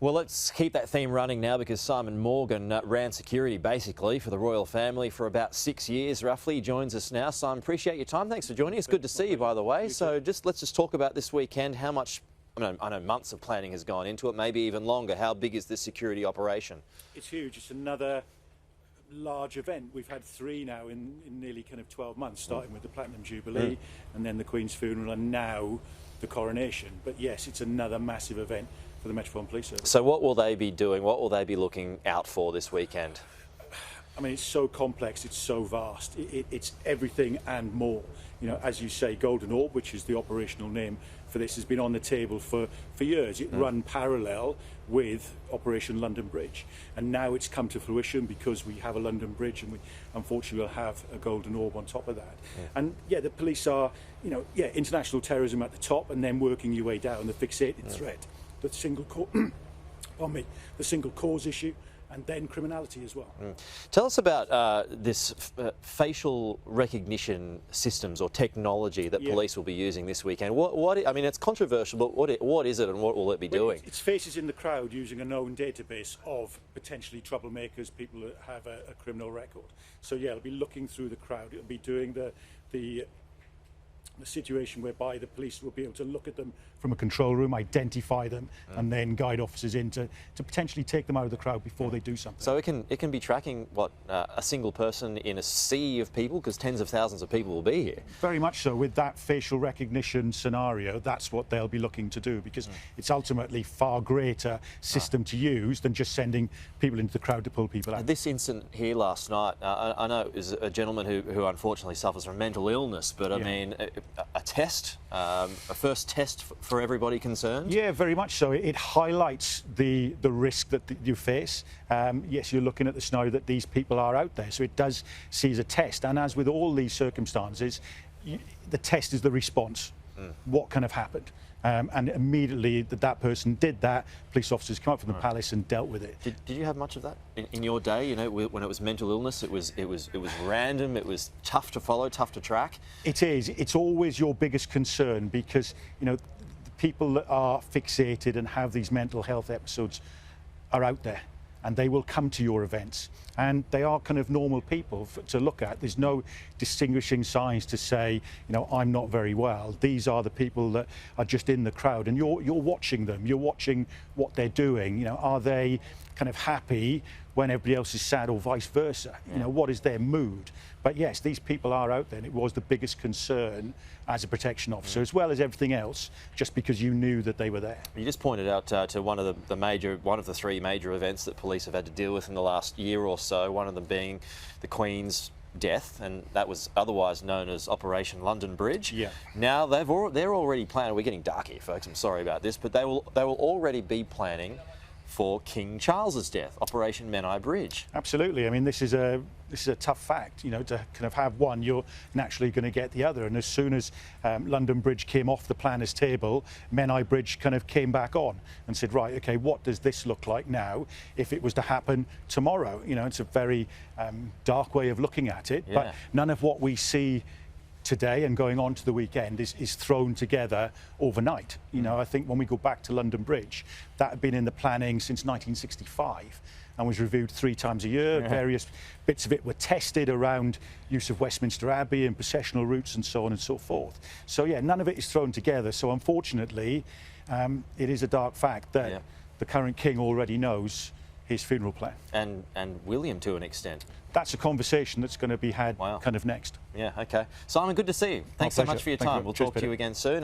Well, let's keep that theme running now because Simon Morgan ran security basically for the royal family for about 6 years roughly. He joins us now. Simon, appreciate your time. Thanks for joining us. Good to see you, by the way. So let's just talk about this weekend. How much, I know months of planning has gone into it, maybe even longer. How big is this security operation? It's huge. It's another large event. We've had 3 now in nearly kind of 12 months, starting with the Platinum Jubilee and then the Queen's funeral and now the coronation. But yes, it's another massive event for the Metropolitan Police Service. So what will they be doing? What will they be looking out for this weekend? I mean, it's so complex, it's so vast. It's everything and more. You know, as you say, Golden Orb, which is the operational name for this, has been on the table for years. It ran parallel with Operation London Bridge. And now it's come to fruition because we have a London Bridge and we unfortunately will have a Golden Orb on top of that. And yeah, the police are, international terrorism at the top and then working your way down, the fixated threat, the single cause issue, and then criminality as well. Tell us about this facial recognition systems or technology that police will be using this weekend. I mean, it's controversial, but what is it and what will it be doing? It's faces in the crowd using a known database of potentially troublemakers, people that have a criminal record. So yeah, it'll be looking through the crowd. It'll be doing the situation whereby the police will be able to look at them from a control room, identify them, and then guide officers in to potentially take them out of the crowd before they do something. So it can be tracking a single person in a sea of people, because tens of thousands of people will be here. Very much so. With that facial recognition scenario, that's what they'll be looking to do, because it's ultimately far greater system to use than just sending people into the crowd to pull people out. This incident here last night, I know it was a gentleman who unfortunately suffers from mental illness, but I mean, a test, a first test for everybody concerned? Yeah, very much so. It highlights the risk that you face. Yes, you're looking at the scenario that these people are out there, so it does see as a test. And as with all these circumstances, the test is the response. What kind of happened? And immediately that person did that, police officers come up from the palace and dealt with it. Did you have much of that in your day? You know, when it was mental illness, it was random, it was tough to follow, tough to track. It is. It's always your biggest concern because, the people that are fixated and have these mental health episodes are out there. And they will come to your events, and they are kind of normal people to look at. There's no distinguishing signs to say, I'm not very well. These are the people that are just in the crowd, and you're watching them. You're watching what they're doing. Are they kind of happy when everybody else is sad, or vice versa? What is their mood? But yes, these people are out there, and it was the biggest concern as a protection officer, as well as everything else, just because you knew that they were there. You just pointed out to one of the 3 major events that police have had to deal with in the last year or so, one of them being the Queen's death, and that was otherwise known as Operation London Bridge. Yeah. Now they're already planning. We're getting dark here, folks. I'm sorry about this, but they will already be planning for King Charles's death, Operation Menai Bridge. Absolutely. I mean, this is a tough fact. To kind of have one, you're naturally going to get the other. And as soon as London Bridge came off the planner's table, Menai Bridge kind of came back on and said, right, okay, what does this look like now if it was to happen tomorrow? It's a very dark way of looking at it, but none of what we see today and going on to the weekend is thrown together overnight. I think when we go back to London Bridge, that had been in the planning since 1965 and was reviewed 3 times a year. Various bits of it were tested around use of Westminster Abbey and processional routes and so on and so forth. So yeah, none of it is thrown together. So unfortunately, it is a dark fact that the current king already knows his funeral plan. And William to an extent. That's a conversation that's going to be had kind of next. Yeah, okay. Simon, good to see you. Thanks so much for your time. We'll talk to you again soon.